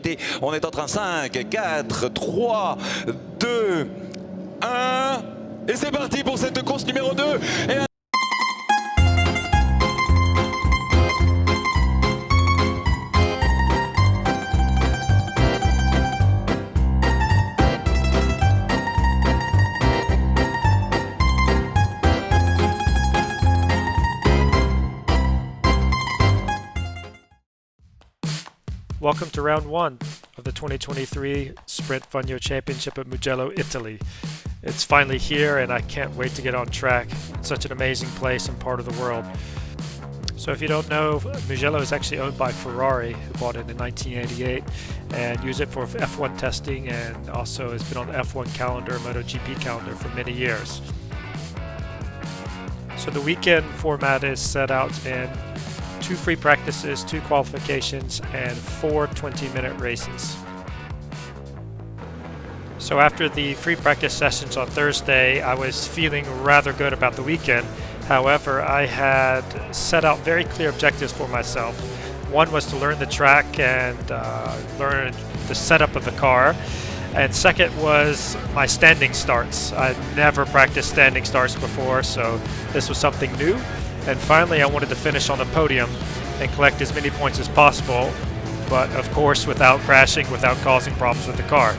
sécurité. On est en train 5, 4, 3, 2, 1. Et c'est parti pour cette course numéro 2. Et Welcome to round 1 of the 2023 Sprint Funyo Championship at Mugello, Italy. It's finally here and I can't wait to get on track. It's such an amazing place and part of the world. So if you don't know, Mugello is actually owned by Ferrari, who bought it in 1988 and use it for F1 testing, and also has been on the F1 calendar, MotoGP calendar for many years. So the weekend format is set out in 2 free practices, 2 qualifications, and 4 20-minute races. So after the free practice sessions on Thursday, I was feeling rather good about the weekend. However, I had set out very clear objectives for myself. One was to learn the track and learn the setup of the car. And second was my standing starts. I'd never practiced standing starts before, so this was something new. And finally, I wanted to finish on the podium and collect as many points as possible, but of course without crashing, without causing problems with the car.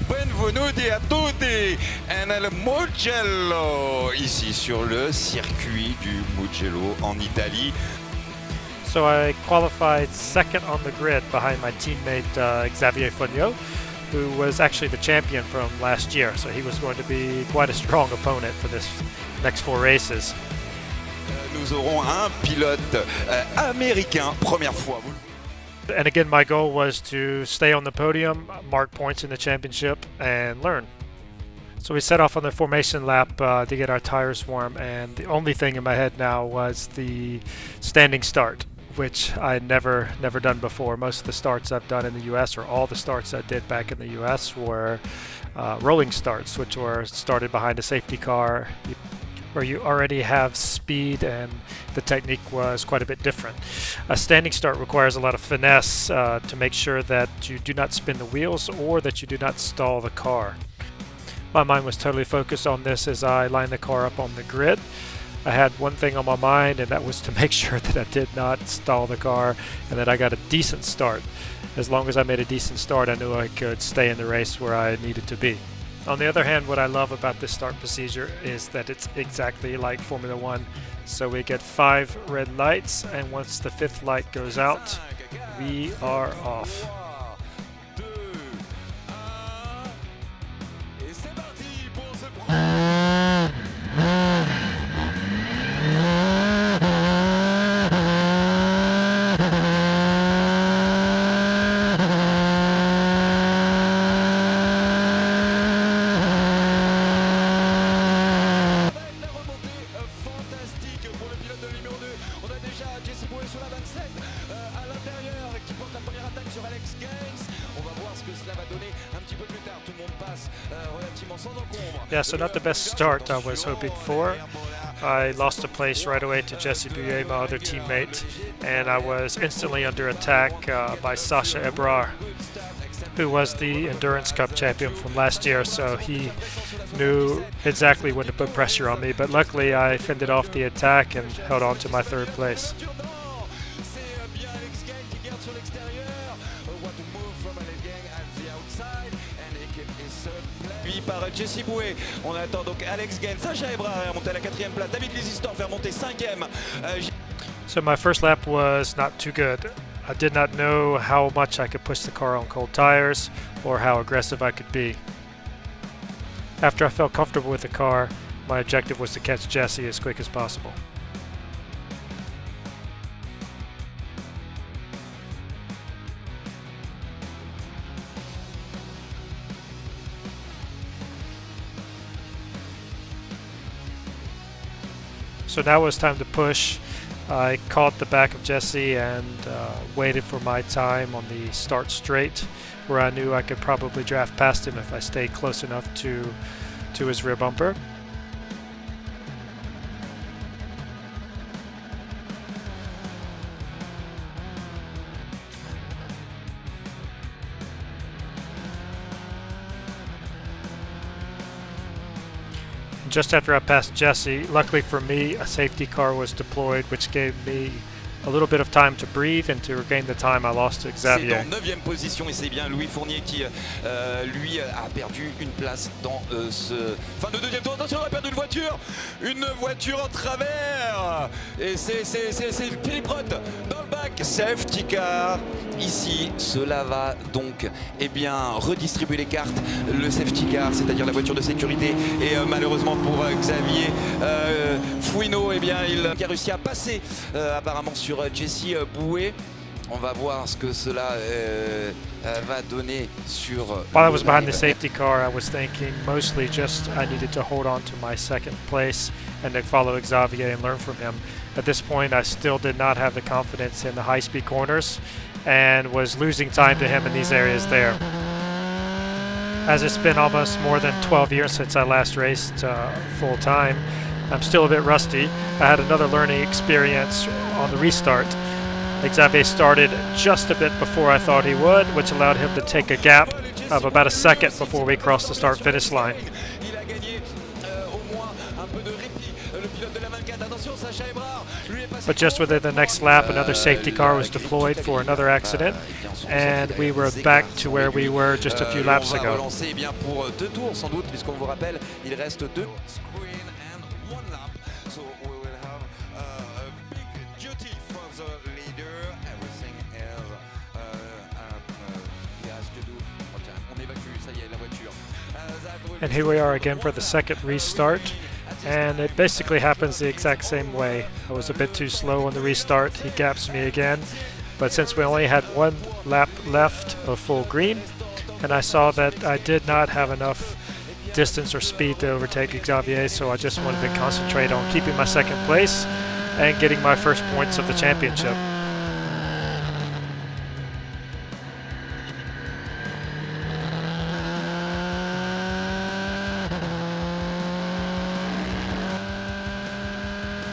Benvenuti a tutti nel Mugello, ici sur le circuit du Mugello en Italie. So I qualified second on the grid behind my teammate Xavier Funyo, who was actually the champion from last year. So he was going to be quite a strong opponent for this next 4 races. Nous aurons un pilote américain, première fois. And again, my goal was to stay on the podium, mark points in the championship, and learn. So we set off on the formation lap to get our tires warm, and the only thing in my head now was the standing start, which I'd never done before. Most of the starts I've done in the US, or all the starts I did back in the US, were rolling starts, which were started behind a safety car, where you already have speed, and the technique was quite a bit different. A standing start requires a lot of finesse to make sure that you do not spin the wheels or that you do not stall the car. My mind was totally focused on this as I lined the car up on the grid. I had one thing on my mind, and that was to make sure that I did not stall the car and that I got a decent start. As long as I made a decent start, I knew I could stay in the race where I needed to be. On the other hand, what I love about this start procedure is that it's exactly like Formula 1. So we get 5 red lights, and once the 5th light goes out, we are off. Yeah, so not the best start I was hoping for. I lost a place right away to Gestion, my other teammate, and I was instantly under attack by Sasha Ebrar, who was the Endurance Cup champion from last year, so he knew exactly when to put pressure on me, but luckily I fended off the attack and held on to my 3rd place. Par Jesse Bouet, on attend donc Alex Gain, Sacha Ebrard est remonté à la 4e place, David Lisistor fait remonter 5e. So my first lap was not too good. I did not know how much I could push the car on cold tires or how aggressive I could be. After I felt comfortable with the car, my objective was to catch Jesse as quick as possible. So now it was time to push. I caught the back of Jesse and waited for my time on the start straight, where I knew I could probably draft past him if I stayed close enough to his rear bumper. Just after I passed Jesse, luckily for me, a safety car was deployed, which gave me a little bit of time to breathe and to regain the time I lost to Xavier. C'est en 9e position et c'est bien Louis Fournier qui, lui, a perdu une place dans ce fin de deuxième tour. Attention, on a perdu une voiture en travers. Et c'est Philippe Roth dans le bac. Safety car. Ici, cela va donc redistribuer les cartes. Le safety car, c'est-à-dire la voiture de sécurité. Et malheureusement pour Xavier Fouino, il a réussi à passer apparemment sur Jessie Bouet. On va voir ce que cela va donner sur. While I was behind the safety car, I was thinking mostly just I needed to hold on to my second place and then follow Xavier and learn from him. At this point, I still did not have the confidence in the high-speed corners and was losing time to him in these areas there. As it's been almost more than 12 years since I last raced full time, I'm still a bit rusty. I had another learning experience on the restart. Xavier started just a bit before I thought he would, which allowed him to take a gap of about a second before we crossed the start-finish line. But just within the next lap, another safety car was deployed for another accident, and we were back to where we were just a few laps ago. Pour 2 tours sans doute, puisqu'on vous rappelle, il reste 2. And here we are again for the second restart, and it basically happens the exact same way. I was a bit too slow on the restart, he gaps me again, but since we only had 1 lap left of full green, and I saw that I did not have enough distance or speed to overtake Xavier, so I just wanted to concentrate on keeping my second place and getting my first points of the championship.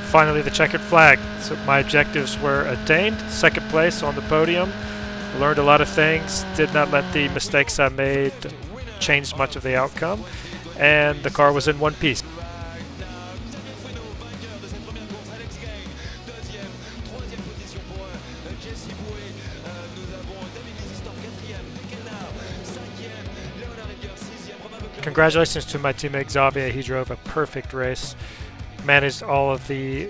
Finally, the checkered flag. So my objectives were attained. Second place on the podium. Learned a lot of things. Did not let the mistakes I made change much of the outcome. And the car was in one piece. Congratulations to my teammate Xavier. He drove a perfect race. Managed all of the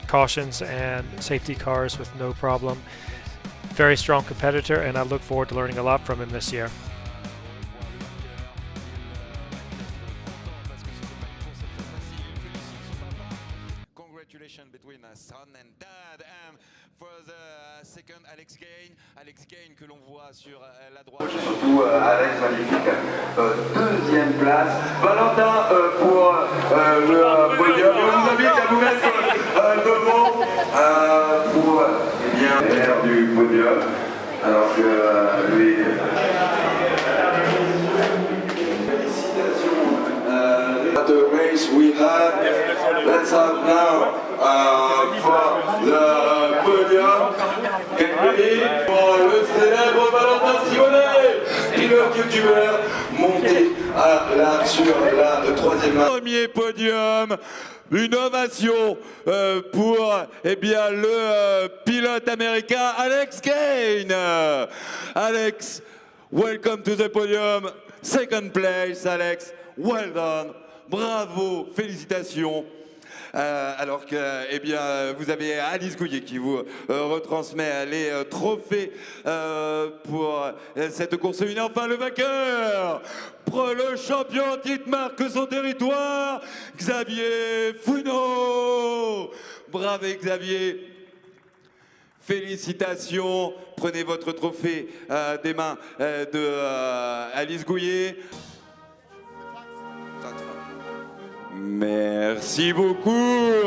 cautions and safety cars with no problem. Very strong competitor, and I look forward to learning a lot from him this year. Congratulations between son and dad, and for the second Alex Gain que l'on voit sur la droite. Surtout Alex, magnifique deuxième place. Valentin pour le podium. Je vous invite à vous mettre devant pour l'air du podium. Alors que lui. The race we had, let's have now for the podium. Get ready pour le célèbre Valentin Simonet, pilote youtubeur, monté sur la 3e marche. Premier podium, une ovation pour le pilote américain Alex Gain. Alex, welcome to the podium. Second place, Alex. Well done. Bravo, félicitations. Alors que vous avez Alice Gouillet qui vous retransmet les trophées pour cette course féminine. Enfin, le vainqueur, le champion en titre marque son territoire, Xavier Fouino. Bravo Xavier. Félicitations. Prenez votre trophée des mains de Alice Gouillet. Merci beaucoup.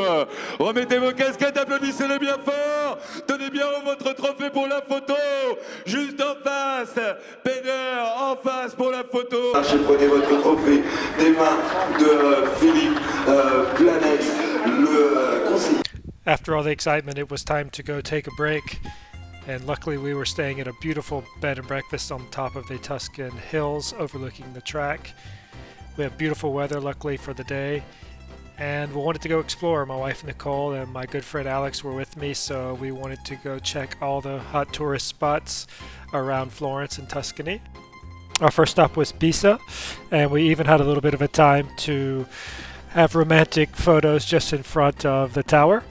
Remettez vos casquettes, applaudissez-les bien fort. Tenez bien votre trophée pour la photo. Juste en face. Péder en face pour la photo. Prenez votre trophée des mains de Philippe Planex, le conseiller. After all the excitement, it was time to go take a break. And luckily we were staying at a beautiful bed and breakfast on top of the Tuscan hills overlooking the track. We have beautiful weather luckily for the day, and we wanted to go explore. My wife Nicole and my good friend Alex were with me, so we wanted to go check all the hot tourist spots around Florence and Tuscany. Our first stop was Pisa, and we even had a little bit of a time to have romantic photos just in front of the tower.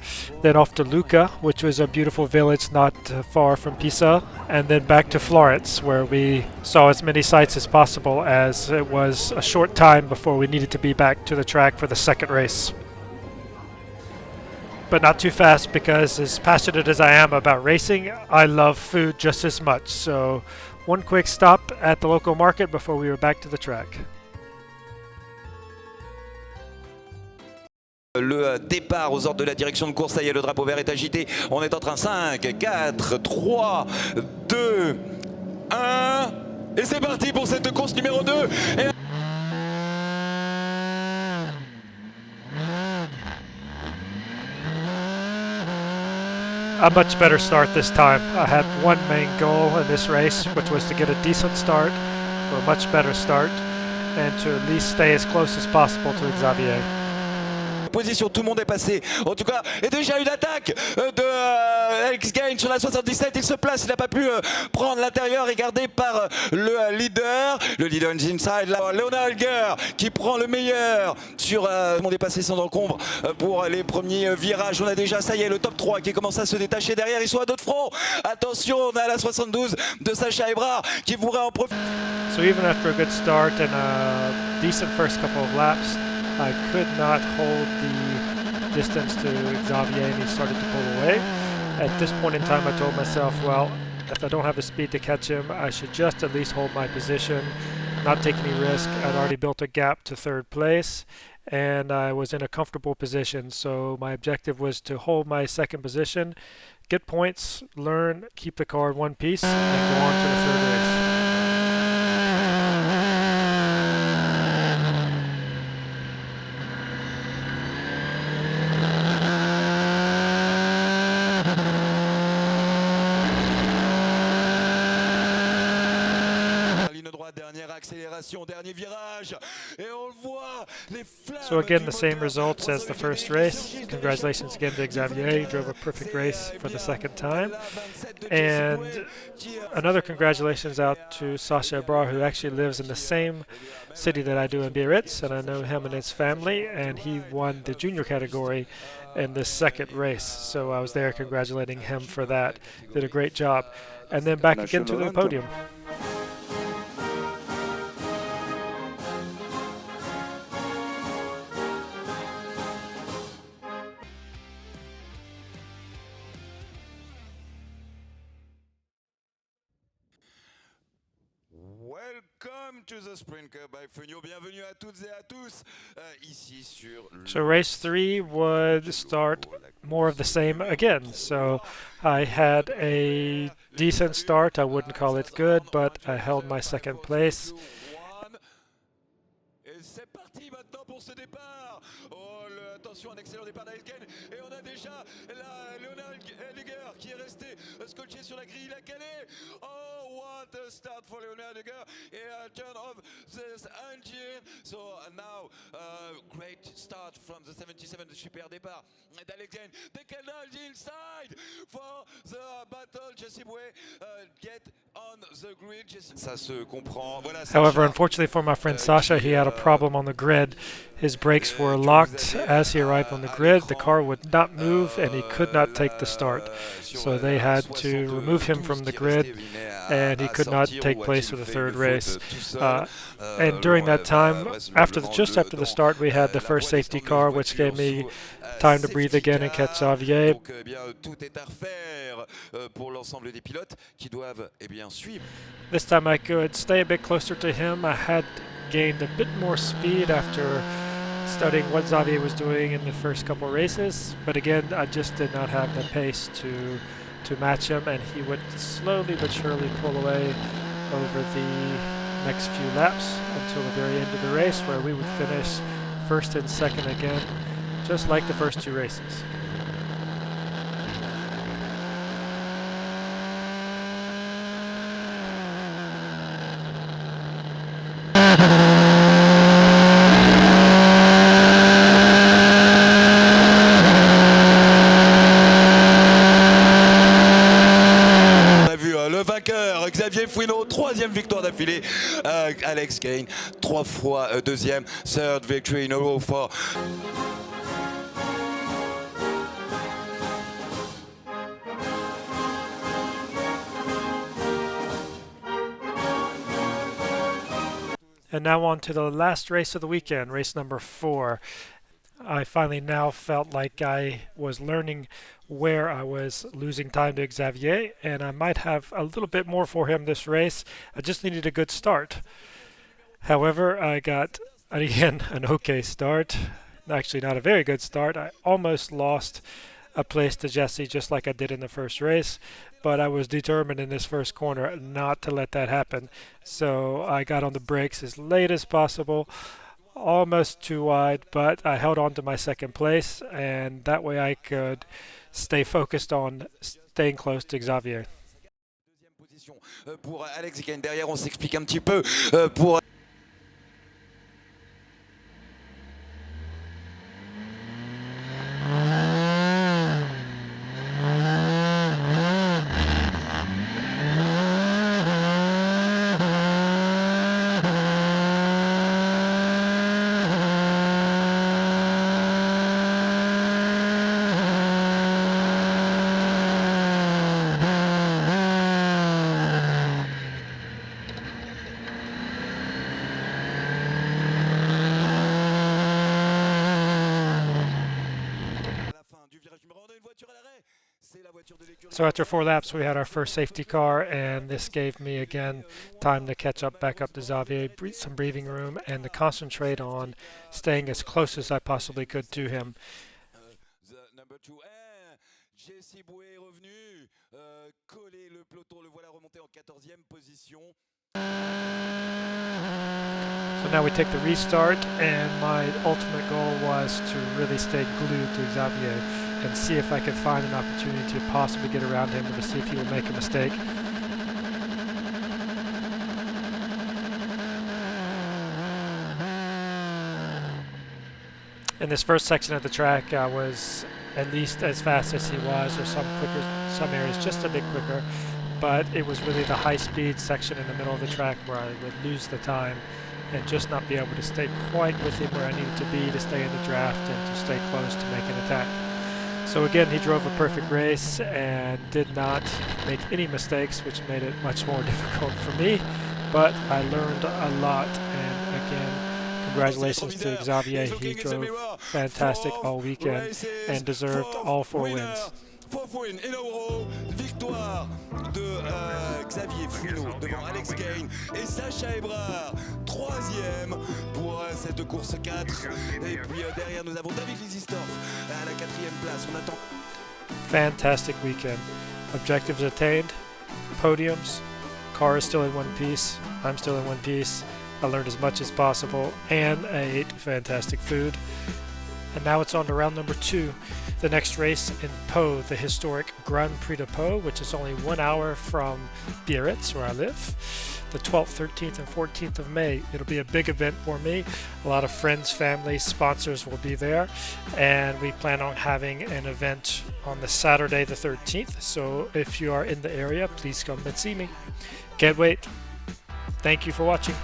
Then off to Lucca, which was a beautiful village not far from Pisa, and then back to Florence, where we saw as many sights as possible, as it was a short time before we needed to be back to the track for the second race. But not too fast, because as passionate as I am about racing, I love food just as much. So one quick stop at the local market before we were back to the track. Le départ aux ordres de la direction de course, ça y est, le drapeau vert est agité. On est en train 5, 4, 3, 2, 1. Et c'est parti pour cette course numéro 2. Et... A much better start this time. I had one main goal in this race, which was to get a decent start, or a much better start, and to at least stay as close as possible to Xavier. Position, tout le monde est passé. En tout cas, et déjà une attaque de Alex Gain sur la 77. Il se place, il n'a pas pu prendre l'intérieur, regardé par le leader. Le leader inside, là, Leonard Elger qui prend le meilleur sur tout le monde est passé sans encombre pour les premiers virages. On a déjà, ça y est, le top 3 qui commence à se détacher derrière. Ils sont à dos de front. Attention, on a la 72 de Sacha Ebrard qui pourrait en profiter. So even after a good start and a decent first couple of laps, I could not hold the distance to Xavier, and he started to pull away. At this point in time, I told myself, well, if I don't have the speed to catch him, I should just at least hold my position, not take any risk. I'd already built a gap to third place, and I was in a comfortable position. So my objective was to hold my second position, get points, learn, keep the car in one piece, and go on to the third race. Accélération, dernier virage, et on le voit, les flammes. So again, the same results as the first race. Congratulations again to Xavier. He drove a perfect race for the second time. And another congratulations out to Sacha Ebrard, who actually lives in the same city that I do in Biarritz, and I know him and his family, and he won the junior category in the second race. So I was there congratulating him for that. Did a great job. And then back again to the podium. Welcome to the Sprint Cup by Funyo. Bienvenue à toutes et à tous ici sur le... So race 3 would start more of the same again. So I had a decent start. I wouldn't call it good, but I held my second place. Et c'est parti maintenant pour ce départ. Oh, attention, un excellent départ d'Ailken. Et on a déjà Leonard Elger qui est resté scotché sur la grille, il a calé. Oh, what a start for Leonard Elger. Et turn off this engine. So now, great start from the 77, super départ d'Alexen. They can hold inside for the battle. Jesse Bouet get on the grid. Ça se comprend. Voilà, however, unfortunately for my friend Sasha, he had a problem on the grid. His brakes were locked as he arrived on the grid. The car would not move, and he could not take the start. So they had to remove him from the grid, and he could not take place for the third race. And during that time, just after the start, we had the first safety car, which gave me time to breathe again and catch Xavier. This time I could stay a bit closer to him. I had gained a bit more speed after studying what Xavier was doing in the first couple races, but again, I just did not have the pace to match him, and he would slowly but surely pull away over the next few laps until the very end of the race, where we would finish first and second again, just like the first two races. Funyo, troisième victoire d'affilée. Alex Gain, 3 fois deuxième. Third victory in a row for... And now on to the last race of the weekend, race number 4. I finally now felt like I was learning where I was losing time to Xavier, and I might have a little bit more for him this race. I just needed a good start. However, I got, again, an okay start. Actually, not a very good start. I almost lost a place to Jesse just like I did in the first race, but I was determined in this first corner not to let that happen. So I got on the brakes as late as possible, almost too wide, but I held on to my second place, and that way I could stay focused on staying close to Xavier. Deuxième position pour Alex Gain. Derrière, on s'explique un petit peu pour... So after 4 laps, we had our first safety car, and this gave me again time to catch up back up to Xavier, some breathing room, and to concentrate on staying as close as I possibly could to him. Number 2, Jesse Bouet est revenu, collé le peloton, le voilà remonté en 14e position. So now we take the restart, and my ultimate goal was to really stay glued to Xavier and see if I could find an opportunity to possibly get around him and to see if he would make a mistake. In this first section of the track, I was at least as fast as he was, or some areas just a bit quicker, but it was really the high-speed section in the middle of the track where I would lose the time and just not be able to stay quite with him where I needed to be to stay in the draft and to stay close to make an attack. So again, he drove a perfect race and did not make any mistakes, which made it much more difficult for me, but I learned a lot, and again, congratulations to Xavier. He drove fantastic all weekend and deserved all 4 wins. Victoire de Xavier Funyo devant Alex Gain et Sacha Ebrard, 3e pour cette course 4. Et puis derrière nous avons David Lisistorff à la 4e place. On attend. Fantastic weekend. Objectives attained, podiums, car is still in one piece, I'm still in one piece. I learned as much as possible, and I ate fantastic food. And now it's on to round number 2. The next race in Pau, the historic Grand Prix de Pau, which is only 1 hour from Biarritz, where I live. The 12th, 13th, and 14th of May. It'll be a big event for me. A lot of friends, family, sponsors will be there. And we plan on having an event on the Saturday the 13th. So if you are in the area, please come and see me. Can't wait. Thank you for watching.